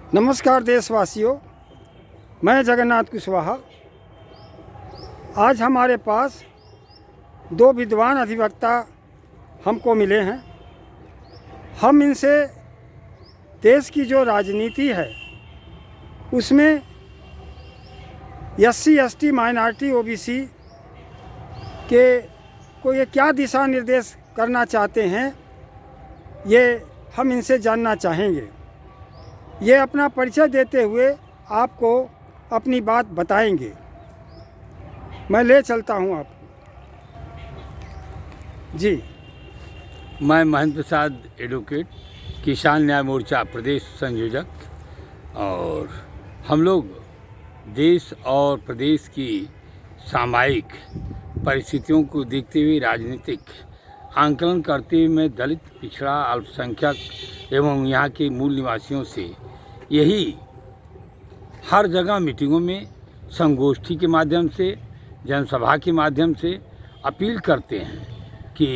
नमस्कार देशवासियों, मैं जगन्नाथ कुशवाहा। आज हमारे पास दो विद्वान अधिवक्ता हमको मिले हैं। हम इनसे देश की जो राजनीति है उसमें SC ST माइनॉरिटी OBC के को ये क्या दिशा निर्देश करना चाहते हैं, ये हम इनसे जानना चाहेंगे। ये अपना परिचय देते हुए आपको अपनी बात बताएंगे। मैं ले चलता हूं आपको। जी, मैं महेंद्र प्रसाद एडवोकेट, किसान न्याय मोर्चा प्रदेश संयोजक, और हम लोग देश और प्रदेश की सामायिक परिस्थितियों को देखते हुए राजनीतिक आंकलन करते हुए मैं दलित, पिछड़ा, अल्पसंख्यक एवं यहाँ के मूल निवासियों से यही हर जगह मीटिंगों में, संगोष्ठी के माध्यम से, जनसभा के माध्यम से अपील करते हैं कि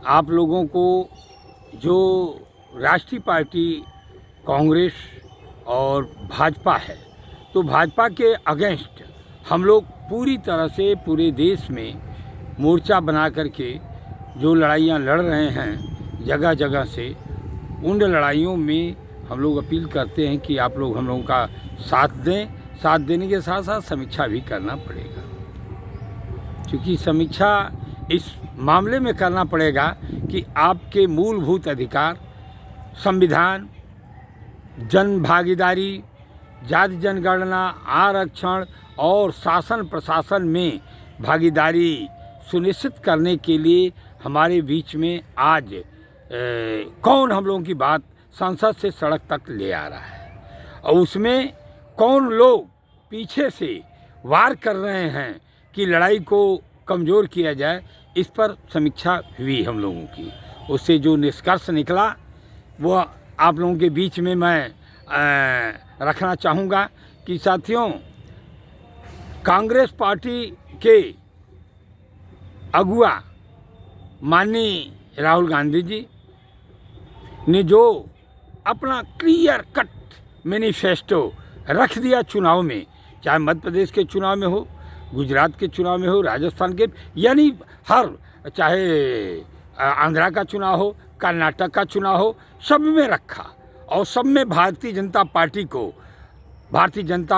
आप लोगों को जो राष्ट्रीय पार्टी कांग्रेस और भाजपा है, तो भाजपा के अगेंस्ट हम लोग पूरी तरह से पूरे देश में मोर्चा बना करके जो लड़ाइयाँ लड़ रहे हैं जगह जगह से, उन लड़ाइयों में हम लोग अपील करते हैं कि आप लोग हम लोगों का साथ दें। साथ देने के साथ साथ समीक्षा भी करना पड़ेगा, क्योंकि समीक्षा इस मामले में करना पड़ेगा कि आपके मूलभूत अधिकार, संविधान, जन भागीदारी, जाति जनगणना, आरक्षण और शासन प्रशासन में भागीदारी सुनिश्चित करने के लिए हमारे बीच में आज कौन हम लोगों की बात संसद से सड़क तक ले आ रहा है, और उसमें कौन लोग पीछे से वार कर रहे हैं कि लड़ाई को कमज़ोर किया जाए, इस पर समीक्षा हुई हम लोगों की। उससे जो निष्कर्ष निकला वो आप लोगों के बीच में मैं रखना चाहूँगा कि साथियों, कांग्रेस पार्टी के अगुआ माननीय राहुल गांधी जी ने जो अपना क्लियर कट मैनिफेस्टो रख दिया चुनाव में, चाहे मध्य प्रदेश के चुनाव में हो, गुजरात के चुनाव में हो, राजस्थान के, यानी हर, चाहे आंध्रा का चुनाव हो, कर्नाटक का चुनाव हो, सब में रखा और सब में भारतीय जनता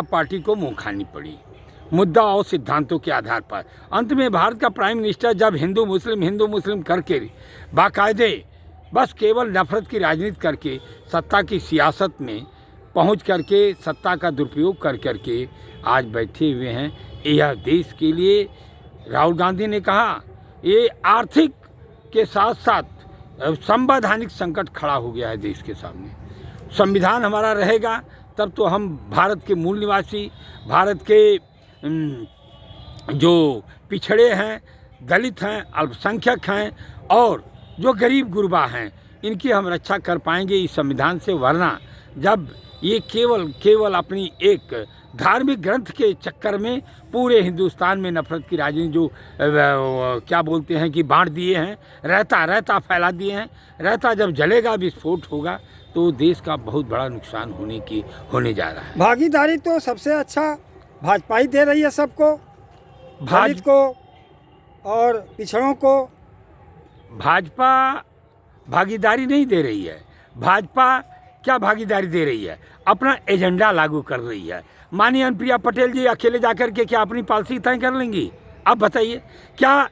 पार्टी को मुँह खानी पड़ी मुद्दा और सिद्धांतों के आधार पर। अंत में भारत का प्राइम मिनिस्टर जब हिंदू मुस्लिम करके बाकायदे बस केवल नफरत की राजनीति करके सत्ता की सियासत में पहुंच करके सत्ता का दुरुपयोग कर करके आज बैठे हुए हैं। यह देश के लिए, राहुल गांधी ने कहा, ये आर्थिक के साथ साथ संवैधानिक संकट खड़ा हो गया है देश के सामने। संविधान हमारा रहेगा तब तो हम भारत के मूल निवासी, भारत के जो पिछड़े हैं, दलित हैं, अल्पसंख्यक हैं और जो गरीब गुरबा हैं, इनकी हम रक्षा कर पाएंगे इस संविधान से। वरना जब ये केवल अपनी एक धार्मिक ग्रंथ के चक्कर में पूरे हिंदुस्तान में नफरत की राजनीति जो क्या बोलते हैं कि बांट दिए हैं, रहता फैला दिए हैं, रहता जब जलेगा, विस्फोट होगा, तो देश का बहुत बड़ा नुकसान होने जा रहा है। भागीदारी तो सबसे अच्छा भाजपा ही दे रही है सबको, दलित को और पिछड़ों को। भाजपा भागीदारी नहीं दे रही है। भाजपा क्या भागीदारी दे रही है? अपना एजेंडा लागू कर रही है। माननीय अनुप्रिया पटेल जी अकेले जाकर के क्या अपनी पॉलिसी तय कर लेंगी? आप बताइए, क्या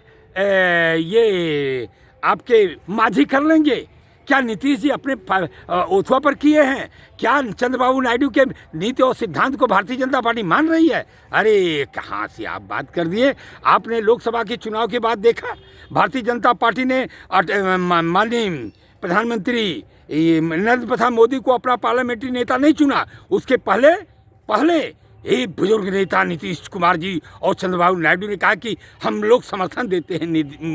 ये आपके माझी कर लेंगे? क्या नीतीश जी अपने ओथवा पर किए हैं? क्या चंद्रबाबू नायडू के नीति और सिद्धांत को भारतीय जनता पार्टी मान रही है? अरे कहाँ से आप बात कर दिए। आपने लोकसभा के चुनाव के बाद देखा, भारतीय जनता पार्टी ने माननीय प्रधानमंत्री नरेंद्र प्रसाद मोदी को अपना पार्लियामेंट्री नेता नहीं चुना। उसके पहले एक बुजुर्ग नेता नीतीश कुमार जी और चंद्रबाबू नायडू ने कहा कि हम लोग समर्थन देते हैं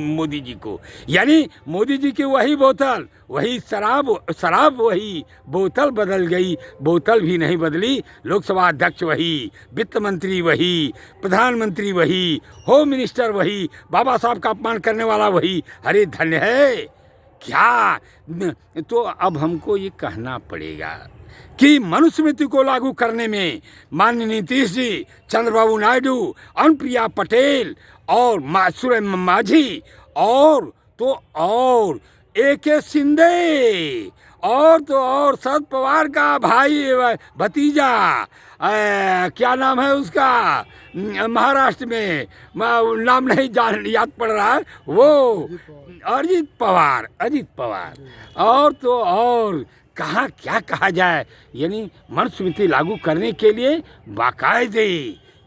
मोदी जी को। यानी मोदी जी की वही बोतल, वही शराब वही बोतल बदल गई, बोतल भी नहीं बदली। लोकसभा अध्यक्ष वही, वित्त मंत्री वही, प्रधानमंत्री वही, होम मिनिस्टर वही, बाबा साहब का अपमान करने वाला वही। अरे धन्य है क्या। तो अब हमको ये कहना पड़ेगा कि मनुस्मृति को लागू करने में माननीय नीतीश जी, चंद्रबाबू नायडू, अनुप्रिया पटेल और सुरेश माझी और तो और A.K. शिंदे और तो और शरद पवार का भाई भतीजा क्या नाम है उसका महाराष्ट्र में नाम नहीं याद पड़ रहा है, वो अजित पवार और तो और कहाँ क्या कहा जाए। यानी मनुस्मृति लागू करने के लिए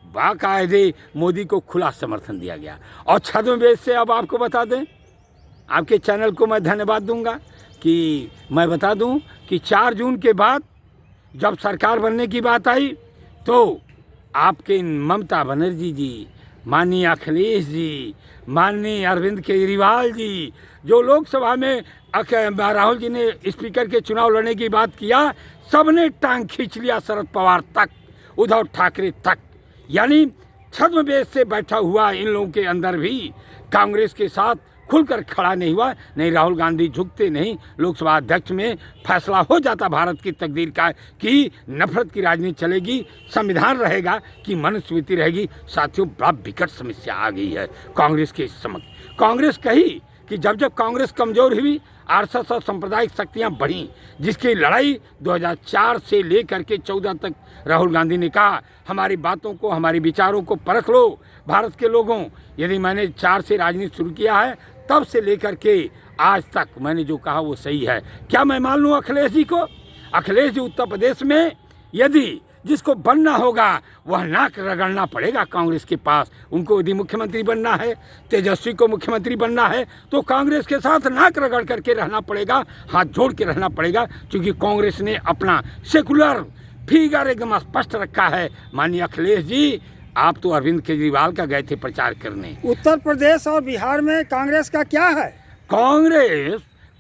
बाकायदे मोदी को खुला समर्थन दिया गया। और छद्मवेश से अब आपको बता दें, आपके चैनल को मैं धन्यवाद दूंगा कि मैं बता दूं कि 4 जून के बाद जब सरकार बनने की बात आई तो आपके ममता बनर्जी जी, माननीय अखिलेश जी, माननीय अरविंद केजरीवाल जी, जो लोकसभा में राहुल जी ने स्पीकर के चुनाव लड़ने की बात किया, सबने टांग खींच लिया शरद पवार तक, उद्धव ठाकरे तक। यानी छद्मवेश से बैठा हुआ इन लोगों के अंदर भी कांग्रेस के साथ खुलकर खड़ा नहीं हुआ। नहीं, राहुल गांधी झुकते नहीं। लोकसभा अध्यक्ष में फैसला हो जाता भारत की तकदीर का कि नफरत की राजनीति चलेगी, संविधान रहेगा कि मनुस्मृति रहेगी। साथियों, बड़ा विकट समस्या आ गई है कांग्रेस के समक्ष। कांग्रेस कही कि जब जब कांग्रेस कमजोर हुई, आरएसएस और सांप्रदायिक शक्तियाँ बढ़ीं, जिसकी लड़ाई 2004 से लेकर के 14 तक राहुल गांधी ने कहा हमारी बातों को, हमारी विचारों को परख लो भारत के लोगों। यदि मैंने 4 से राजनीति शुरू किया है तब से लेकर के आज तक मैंने जो कहा वो सही है। क्या मैं मान लूँ अखिलेश जी को? अखिलेश जी उत्तर प्रदेश में यदि जिसको बनना होगा वह नाक रगड़ना पड़ेगा कांग्रेस के पास। उनको यदि मुख्यमंत्री बनना है, तेजस्वी को मुख्यमंत्री बनना है तो कांग्रेस के साथ नाक रगड़ करके रहना पड़ेगा, हाथ जोड़ के रहना पड़ेगा, क्योंकि कांग्रेस ने अपना सेकुलर फिगर एकदम स्पष्ट रखा है। माननीय अखिलेश जी, आप तो अरविंद केजरीवाल का गए थे प्रचार करने। उत्तर प्रदेश और बिहार में कांग्रेस का क्या है?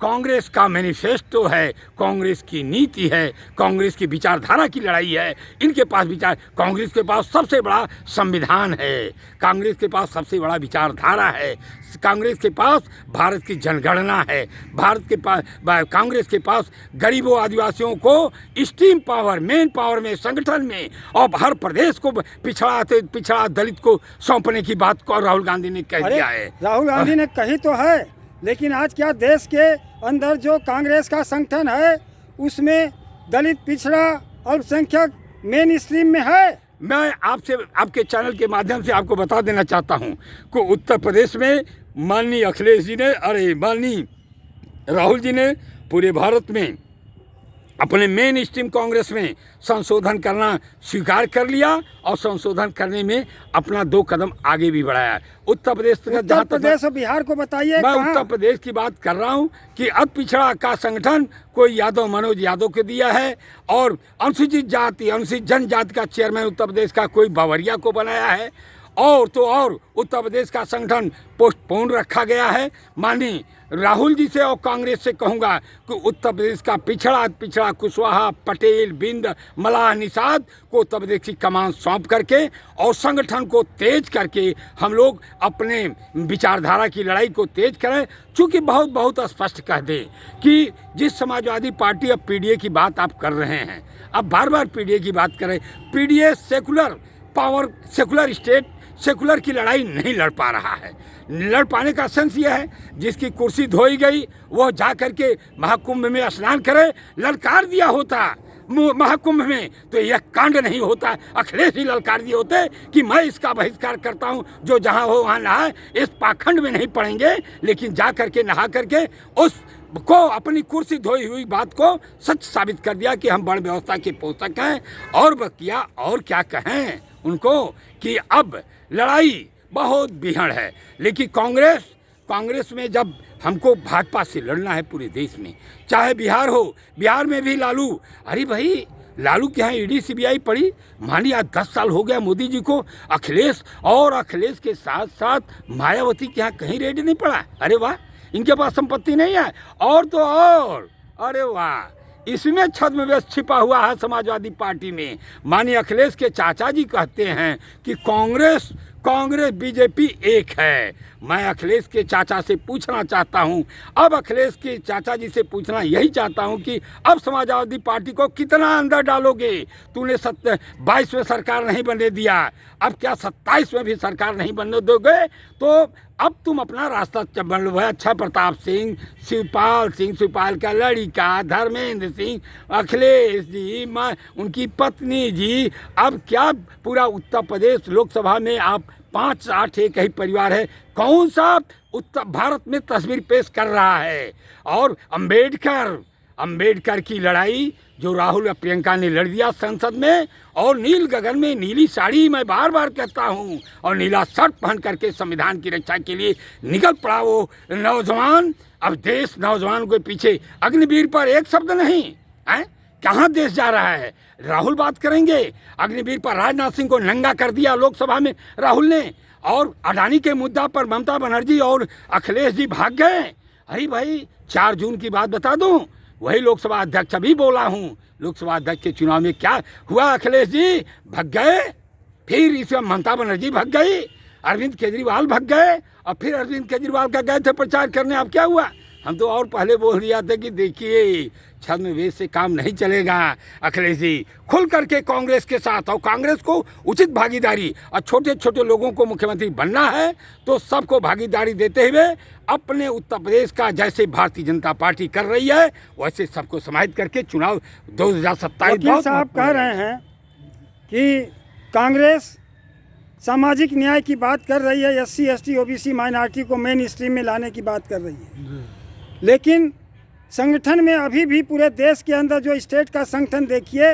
कांग्रेस का मैनिफेस्टो है, कांग्रेस की नीति है, कांग्रेस की विचारधारा की लड़ाई है। इनके पास विचार, कांग्रेस के पास सबसे बड़ा संविधान है, कांग्रेस के पास सबसे बड़ा विचारधारा है, कांग्रेस के पास भारत की जनगणना है, कांग्रेस के पास गरीबों आदिवासियों को स्टीम पावर, मेन पावर में, संगठन में और हर प्रदेश को पिछड़ा दलित को सौंपने की बात को राहुल गांधी ने कह दिया है। राहुल गांधी ने कही तो है, लेकिन आज क्या देश के अंदर जो कांग्रेस का संगठन है उसमें दलित, पिछड़ा, अल्पसंख्यक मेन स्ट्रीम में है? मैं आपसे, आपके चैनल के माध्यम से आपको बता देना चाहता हूं कि उत्तर प्रदेश में माननीय अखिलेश जी ने, माननीय राहुल जी ने पूरे भारत में अपने मेन स्ट्रीम कांग्रेस में संशोधन करना स्वीकार कर लिया और संशोधन करने में अपना 2 कदम आगे भी बढ़ाया। उत्तर प्रदेश और बिहार को बताइए। मैं उत्तर प्रदेश की बात कर रहा हूं कि अति पिछड़ा का संगठन कोई मनोज यादव को दिया है और अनुसूचित जाति, अनुसूचित जनजाति का चेयरमैन उत्तर प्रदेश का कोई बावरिया को बनाया है। और तो और उत्तर प्रदेश का संगठन पोस्टपोन रखा गया है। माननीय राहुल जी से और कांग्रेस से कहूँगा कि उत्तर प्रदेश का पिछड़ा कुशवाहा, पटेल, बिंद, मलाह, निषाद को उत्तर प्रदेश की कमान सौंप करके और संगठन को तेज करके हम लोग अपने विचारधारा की लड़ाई को तेज करें। चूँकि बहुत स्पष्ट कह दें कि जिस समाजवादी पार्टी अब पीडीए की बात आप कर रहे हैं, अब बार पीडीए की बात करें, PDA secular power, secular state, secular की लड़ाई नहीं लड़ पा रहा है। लड़ पाने का सेंस यह है जिसकी कुर्सी धोई गई वो जा करके महाकुंभ में स्नान करे। ललकार दिया होता महाकुंभ में तो यह कांड नहीं होता। अखिलेश ही ललकार दिए होते कि मैं इसका बहिष्कार करता हूं, जो जहां हो वहां नहाए। इस पाखंड में नहीं पड़ेंगे, लेकिन जा करके नहा करके उस को अपनी कुर्सी धोई हुई बात को सच साबित कर दिया कि हम बड़ व्यवस्था के पोषक हैं। और बकिया और क्या कहें उनको कि अब लड़ाई बहुत बिहड़ है। लेकिन कांग्रेस में जब हमको भाजपा से लड़ना है पूरे देश में, चाहे बिहार हो, बिहार में भी लालू, अरे भाई लालू के यहाँ ईडी सीबीआई पड़ी, मानिए आज 10 साल हो गया मोदी जी को। अखिलेश के साथ साथ मायावती के यहाँ कहीं रेड नहीं पड़ा। अरे वाह, इनके पास संपत्ति नहीं है। और तो और, अरे वाह, इसमें छद्मवेश छिपा हुआ है समाजवादी पार्टी में। माननीय अखिलेश के चाचा जी कहते हैं कि कांग्रेस बीजेपी एक है। मैं अखिलेश के चाचा से पूछना चाहता हूं, अब अखिलेश के चाचा जी से पूछना यही चाहता हूं कि अब समाजवादी पार्टी को कितना अंदर डालोगे? तूने 22 में सरकार नहीं बनने दिया, अब क्या 27 में भी सरकार नहीं बनने दोगे? तो अब तुम अपना रास्ता बन लो है। अच्छा प्रताप सिंह, शिवपाल का लड़का धर्मेंद्र सिंह, अखिलेश जी, उनकी पत्नी जी, अब क्या पूरा उत्तर प्रदेश लोकसभा में आप 5-8 एक ही परिवार है। कौन सा उत्तर भारत में तस्वीर पेश कर रहा है? और अंबेडकर की लड़ाई जो राहुल और प्रियंका ने लड़ दिया संसद में, और नील गगन में नीली साड़ी, मैं बार बार कहता हूँ, और नीला शर्ट पहन करके संविधान की रक्षा के लिए निकल पड़ा वो नौजवान। अब देश नौजवान के पीछे अग्निवीर पर एक शब्द नहीं है। कहाँ देश जा रहा है? राहुल बात करेंगे। अग्निवीर पर राजनाथ सिंह को नंगा कर दिया लोकसभा में राहुल ने, और अडानी के मुद्दा पर ममता बनर्जी और अखिलेश जी भाग गए। अरे भाई, 4 जून की बात बता दूं, वही लोकसभा अध्यक्ष अभी बोला हूँ, लोकसभा अध्यक्ष के चुनाव में क्या हुआ? अखिलेश जी भाग गए, फिर इसमें ममता बनर्जी भाग गई, अरविंद केजरीवाल भाग गए, और फिर अरविंद केजरीवाल का गए थे प्रचार करने। अब क्या हुआ? हम तो और पहले बोल दिया था कि देखिए छद्मवेश से काम नहीं चलेगा। अखिलेश जी खुल करके कांग्रेस के साथ, और कांग्रेस को उचित भागीदारी, और छोटे छोटे लोगों को मुख्यमंत्री बनना है तो सबको भागीदारी देते हुए अपने उत्तर प्रदेश का जैसे भारतीय जनता पार्टी कर रही है वैसे सबको समाहित करके चुनाव 2027 साहब कह रहे हैं कि कांग्रेस सामाजिक न्याय की बात कर रही है, SC ST OBC माइनॉरिटी को मेन स्ट्रीम में लाने की बात कर रही है, लेकिन संगठन में अभी भी पूरे देश के अंदर जो स्टेट का संगठन देखिए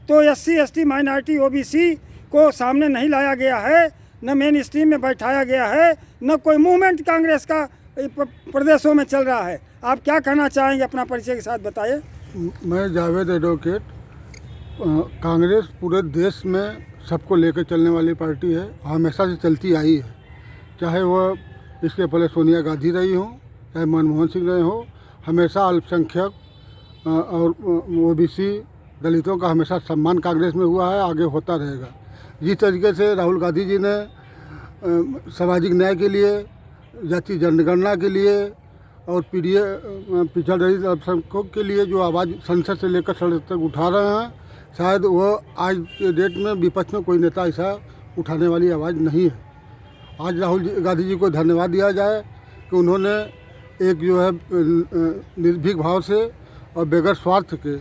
तो SC ST माइनॉरिटी OBC को सामने नहीं लाया गया है, न मेन स्ट्रीम में बैठाया गया है, न कोई मूवमेंट कांग्रेस का प्रदेशों में चल रहा है। आप क्या कहना चाहेंगे? अपना परिचय के साथ बताइए। मैं जावेद एडवोकेट। कांग्रेस पूरे देश में सबको लेकर चलने वाली पार्टी है, हमेशा से चलती आई है। चाहे वह इसके पहले सोनिया गांधी रही हो, चाहे मनमोहन सिंह रहे हो, हमेशा अल्पसंख्यक और OBC दलितों का हमेशा सम्मान कांग्रेस में हुआ है, आगे होता रहेगा। जिस तरीके से राहुल गांधी जी ने सामाजिक न्याय के लिए, जाति जनगणना के लिए और पिछड़ रही अल्पसंख्यकों के लिए जो आवाज़ संसद से लेकर सड़क तक उठा रहे हैं, शायद वो आज के डेट में विपक्ष में कोई नेता ऐसा उठाने वाली आवाज़ नहीं है। आज राहुल गांधी जी को धन्यवाद दिया जाए कि उन्होंने एक जो है निर्भीक भाव से और बगैर स्वार्थ के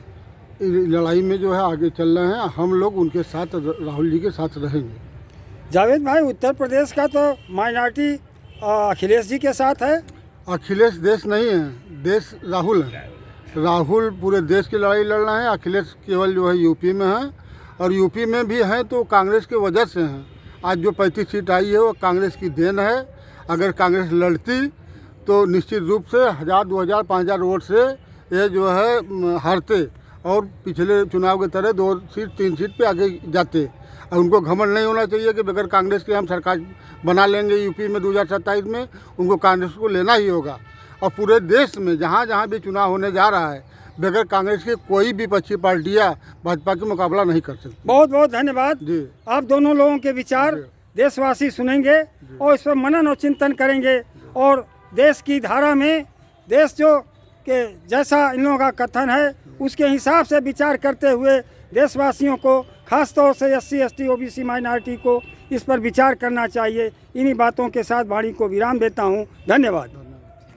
लड़ाई में जो है आगे चल रहे हैं। हम लोग उनके साथ, राहुल जी के साथ रहेंगे। जावेद भाई, उत्तर प्रदेश का तो माइनॉरिटी अखिलेश जी के साथ है। अखिलेश देश नहीं है, देश राहुल है। राहुल पूरे देश की लड़ाई लड़ रहे हैं, अखिलेश केवल जो है यूपी में है, और यूपी में भी हैं तो कांग्रेस के वजह से हैं। आज जो 35 सीट आई है वो कांग्रेस की देन है। अगर कांग्रेस लड़ती तो निश्चित रूप से 1000, 2000, 5000 वोट से ये जो है हारते, और पिछले चुनाव की तरह 2 सीट 3 सीट पे आगे जाते। और उनको घमंड नहीं होना चाहिए कि बगैर कांग्रेस के हम सरकार बना लेंगे यूपी में 2027 में। उनको कांग्रेस को लेना ही होगा, और पूरे देश में जहाँ जहाँ भी चुनाव होने जा रहा है, बगैर कांग्रेस के कोई भी विपक्षी पार्टियाँ भाजपा के मुकाबला नहीं कर सकती। बहुत बहुत धन्यवाद जी। आप दोनों लोगों के विचार देशवासी सुनेंगे और इस पर मनन और चिंतन करेंगे, और देश की धारा में देश जो के जैसा इन लोगों का कथन है उसके हिसाब से विचार करते हुए देशवासियों को, खास तौर से SC ST OBC माइनॉरिटी को इस पर विचार करना चाहिए। इन्हीं बातों के साथ वाणी को विराम देता हूँ। धन्यवाद।